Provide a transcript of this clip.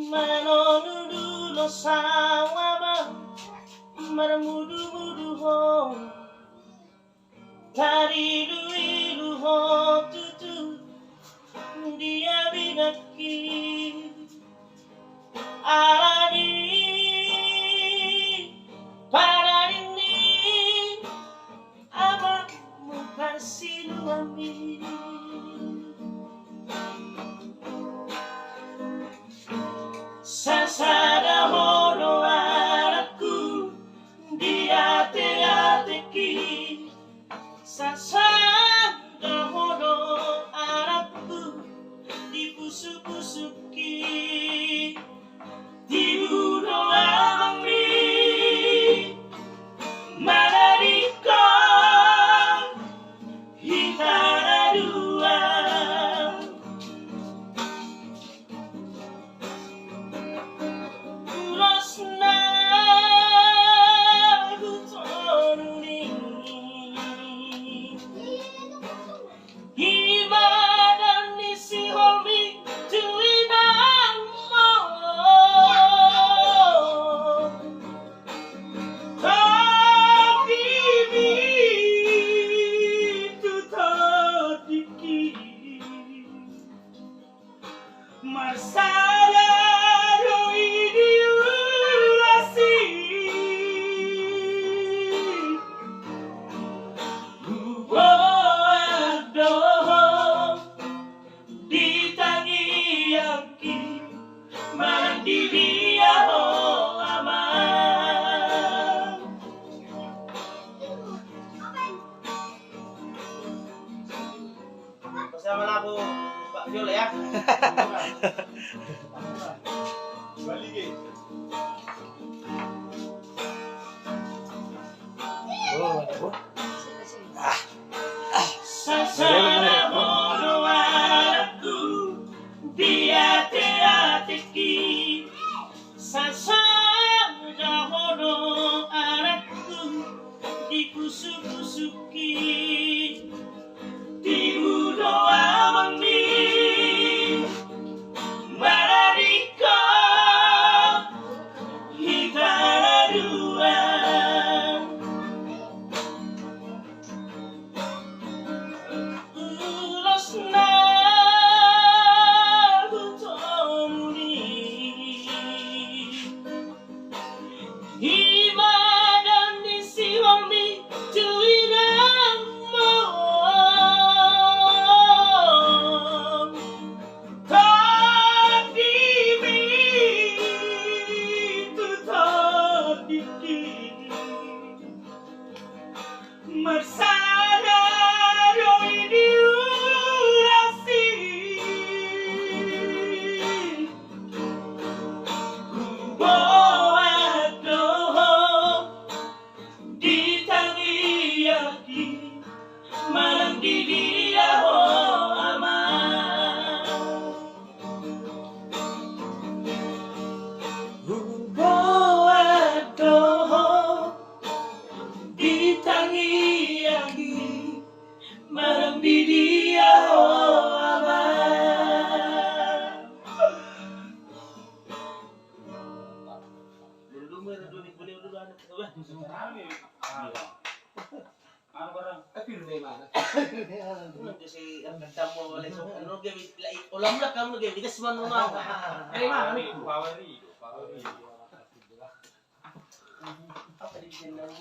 Manonudu no sawaba marmudu-mudu ho tarilu ilu ho tutu dia bigaki alani para ini abang mukasilu ami sasada hono anakku di ate-ateki sasada hono anakku di pusuk-pusuki dibunuh amri manarika hitara dua Rosna hutonuni ibadan isi homi tuinang mo Habibi tutadiki Marsala Bersama lagu Pak Jol ya. Balik ke. Sasana hono anakku di ate-ateki sasana hono anakku di pusuk-pusuki dibunuh amami manarika hitara dua Rosna hutonuni ibadan isi homi tuinang mo Habibi tutadiki Marsala ini urasi Kubawa doho ditangiyaki malam di dia ho aman Kubawa doho ditangiyaki malam di dia ho aman Ano barang? Apil na mana? Kasi ang kamu oleh so ano gawin ulam na kamu gawin kasi man mo na. Ay mana ni power. Apa di